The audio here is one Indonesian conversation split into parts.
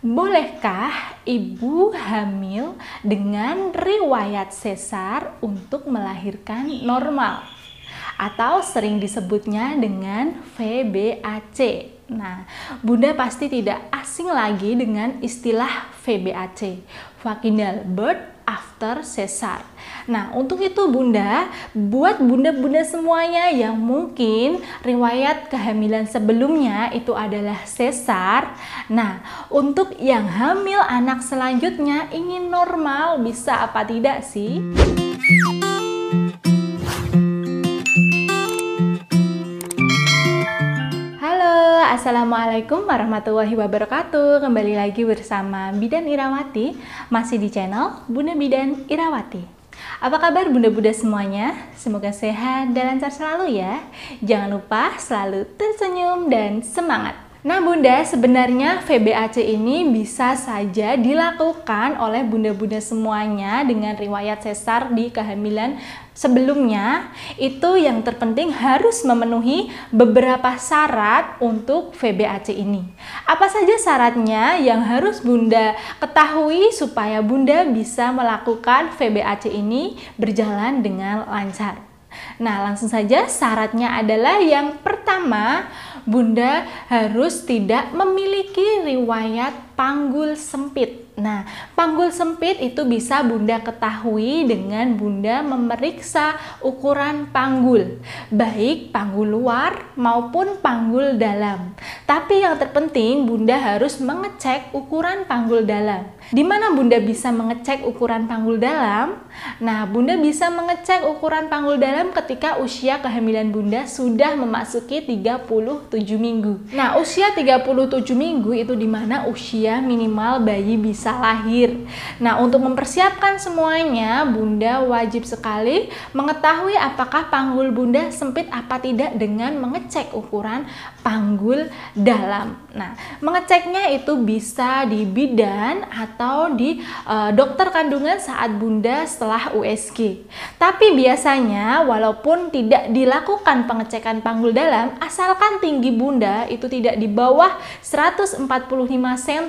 Bolehkah ibu hamil dengan riwayat sesar untuk melahirkan normal? Atau sering disebutnya dengan VBAC. Nah, Bunda pasti tidak asing lagi dengan istilah VBAC, vaginal birth after sesar. Nah, untuk itu Bunda, buat bunda-bunda semuanya yang mungkin riwayat kehamilan sebelumnya itu adalah sesar. Nah, untuk yang hamil anak selanjutnya ingin normal, bisa apa tidak sih? Assalamualaikum warahmatullahi wabarakatuh. Kembali lagi bersama Bidan Irawati, masih di channel Bunda Bidan Irawati. Apa kabar bunda-bunda semuanya? Semoga sehat dan lancar selalu ya. Jangan lupa selalu tersenyum dan semangat. Nah bunda, sebenarnya VBAC ini bisa saja dilakukan oleh bunda-bunda semuanya dengan riwayat sesar di kehamilan sebelumnya. Itu yang terpenting harus memenuhi beberapa syarat untuk VBAC ini. Apa saja syaratnya yang harus bunda ketahui supaya bunda bisa melakukan VBAC ini berjalan dengan lancar? Nah, langsung saja syaratnya adalah yang pertama, bunda harus tidak memiliki riwayat panggul sempit. Nah, panggul sempit itu bisa bunda ketahui dengan bunda memeriksa ukuran panggul, baik panggul luar maupun panggul dalam. Tapi yang terpenting bunda harus mengecek ukuran panggul dalam. Di mana bunda bisa mengecek ukuran panggul dalam? Nah, bunda bisa mengecek ukuran panggul dalam ketika usia kehamilan bunda sudah memasuki 37 minggu. Nah, usia 37 minggu itu dimana usia minimal bayi bisa lahir. Nah, untuk mempersiapkan semuanya, bunda wajib sekali mengetahui apakah panggul bunda sempit apa tidak dengan mengecek ukuran panggul dalam. Nah, mengeceknya itu bisa di bidan atau di dokter kandungan saat bunda setelah USG. Tapi biasanya walaupun tidak dilakukan pengecekan panggul dalam, asalkan tinggi bunda itu tidak di bawah 145 cm.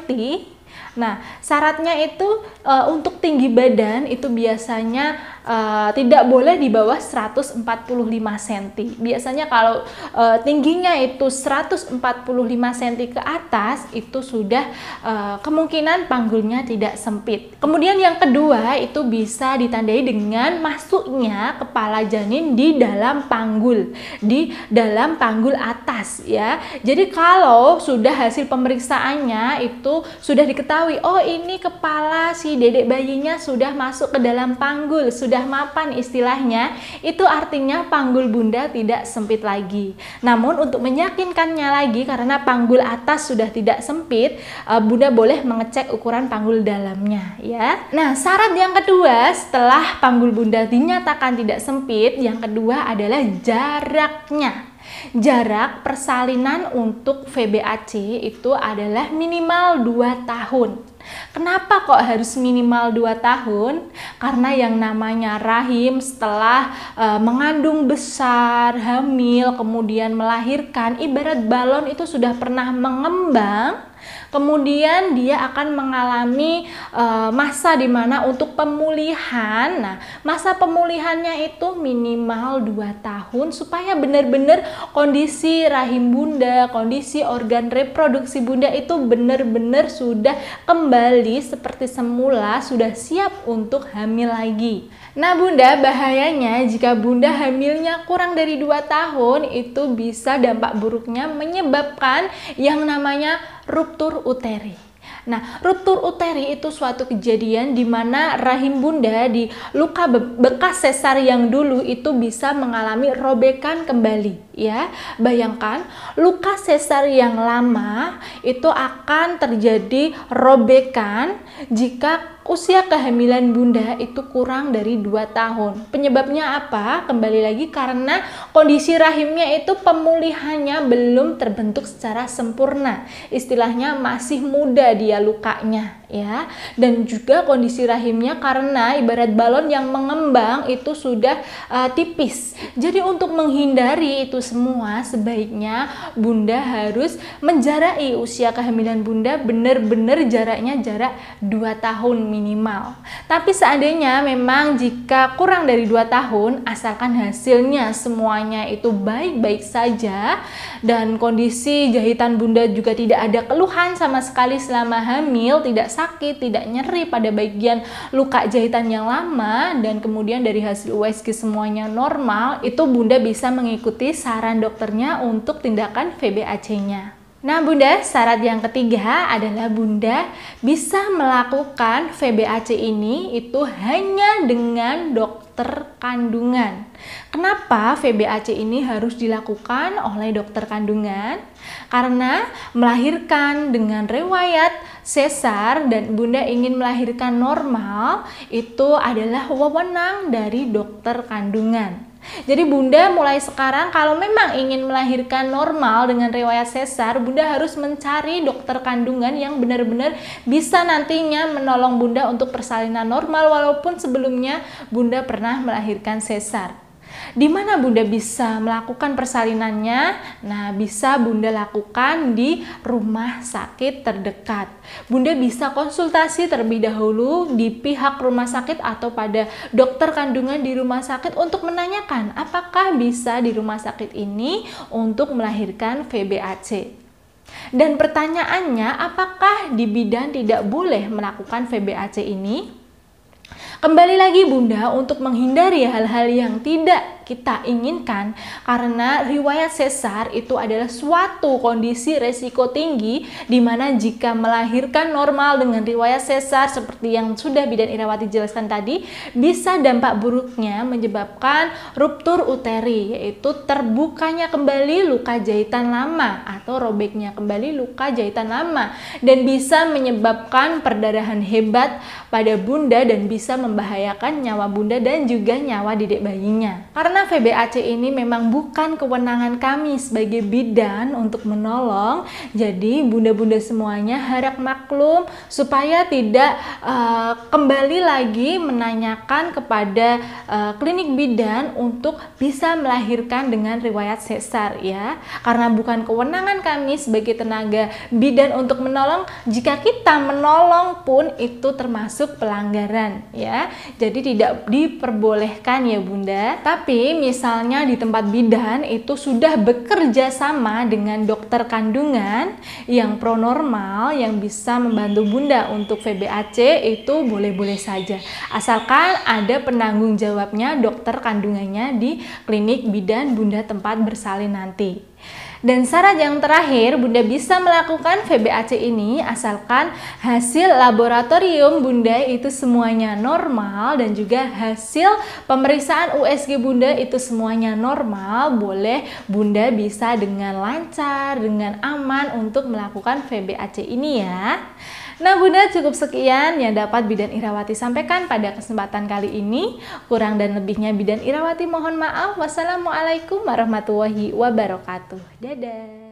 Nah, syaratnya itu untuk tinggi badan itu biasanya tidak boleh di bawah 145 cm. Biasanya kalau tingginya itu 145 cm ke atas itu sudah kemungkinan panggulnya tidak sempit. Kemudian yang kedua itu bisa ditandai dengan masuknya kepala janin di dalam panggul, atas ya. Jadi kalau sudah hasil pemeriksaannya itu sudah diketahui, oh ini kepala si dedek bayinya sudah masuk ke dalam panggul, sudah mapan istilahnya, itu artinya panggul bunda tidak sempit lagi. Namun untuk meyakinkannya lagi, karena panggul atas sudah tidak sempit, bunda boleh mengecek ukuran panggul dalamnya ya. Nah, syarat yang kedua setelah panggul bunda dinyatakan tidak sempit, yang kedua adalah jaraknya. Jarak persalinan untuk VBAC itu adalah minimal 2 tahun. Kenapa kok harus minimal 2 tahun? Karena yang namanya rahim setelah mengandung besar, hamil, kemudian melahirkan, ibarat balon itu sudah pernah mengembang, kemudian dia akan mengalami masa dimana untuk pemulihan. Nah, masa pemulihannya itu minimal 2 tahun supaya benar-benar kondisi rahim bunda, kondisi organ reproduksi bunda itu benar-benar sudah kembali seperti semula, sudah siap untuk hamil lagi. Nah bunda, bahayanya jika bunda hamilnya kurang dari 2 tahun itu bisa dampak buruknya menyebabkan yang namanya ruptur uteri. Nah, ruptur uteri itu suatu kejadian di mana rahim bunda di luka bekas sesar yang dulu itu bisa mengalami robekan kembali ya. Bayangkan luka sesar yang lama itu akan terjadi robekan jika usia kehamilan bunda itu kurang dari 2 tahun. Penyebabnya apa? Kembali lagi karena kondisi rahimnya itu pemulihannya belum terbentuk secara sempurna. Istilahnya masih muda dia lukanya ya. Dan juga kondisi rahimnya karena ibarat balon yang mengembang itu sudah tipis. Jadi untuk menghindari itu semua, sebaiknya Bunda harus menjarai usia kehamilan Bunda benar-benar jaraknya jarak 2 tahun minimal. Tapi seandainya memang jika kurang dari 2 tahun, asalkan hasilnya semuanya itu baik-baik saja dan kondisi jahitan Bunda juga tidak ada keluhan sama sekali selama hamil, tidak sakit, tidak nyeri pada bagian luka jahitan yang lama, dan kemudian dari hasil USG semuanya normal, itu Bunda bisa mengikuti saran dokternya untuk tindakan VBAC-nya. Nah Bunda, syarat yang ketiga adalah Bunda bisa melakukan VBAC ini itu hanya dengan dokter kandungan. Kenapa VBAC ini harus dilakukan oleh dokter kandungan? Karena melahirkan dengan riwayat sesar dan Bunda ingin melahirkan normal itu adalah wewenang dari dokter kandungan. Jadi Bunda mulai sekarang kalau memang ingin melahirkan normal dengan riwayat sesar, Bunda harus mencari dokter kandungan yang benar-benar bisa nantinya menolong Bunda untuk persalinan normal walaupun sebelumnya Bunda pernah melahirkan sesar. Di mana Bunda bisa melakukan persalinannya? Nah, bisa Bunda lakukan di rumah sakit terdekat. Bunda bisa konsultasi terlebih dahulu di pihak rumah sakit atau pada dokter kandungan di rumah sakit untuk menanyakan apakah bisa di rumah sakit ini untuk melahirkan VBAC. Dan pertanyaannya, apakah di bidan tidak boleh melakukan VBAC ini? Kembali lagi Bunda, untuk menghindari hal-hal yang tidak kita inginkan, karena riwayat sesar itu adalah suatu kondisi resiko tinggi di mana jika melahirkan normal dengan riwayat sesar seperti yang sudah Bidan Irawati jelaskan tadi, bisa dampak buruknya menyebabkan ruptur uteri, yaitu terbukanya kembali luka jahitan lama atau robeknya kembali luka jahitan lama, dan bisa menyebabkan perdarahan hebat pada Bunda dan bisa membahayakan nyawa Bunda dan juga nyawa dedek bayinya. Karena VBAC ini memang bukan kewenangan kami sebagai bidan untuk menolong, jadi Bunda-Bunda semuanya harap maklum supaya tidak kembali lagi menanyakan kepada klinik bidan untuk bisa melahirkan dengan riwayat sesar ya. Karena bukan kewenangan kami sebagai tenaga bidan untuk menolong, jika kita menolong pun itu termasuk pelanggaran ya. Jadi tidak diperbolehkan ya Bunda. Tapi misalnya di tempat bidan itu sudah bekerja sama dengan dokter kandungan yang pronormal yang bisa membantu Bunda untuk VBAC, itu boleh-boleh saja. Asalkan ada penanggung jawabnya dokter kandungannya di klinik bidan Bunda tempat bersalin nanti. Dan syarat yang terakhir, Bunda bisa melakukan VBAC ini asalkan hasil laboratorium Bunda itu semuanya normal dan juga hasil pemeriksaan USG Bunda itu semuanya normal. Boleh Bunda bisa dengan lancar, dengan aman untuk melakukan VBAC ini ya. Nah Bunda, cukup sekian yang dapat Bidan Irawati sampaikan pada kesempatan kali ini. Kurang dan lebihnya Bidan Irawati mohon maaf. Wassalamualaikum warahmatullahi wabarakatuh. Dadah.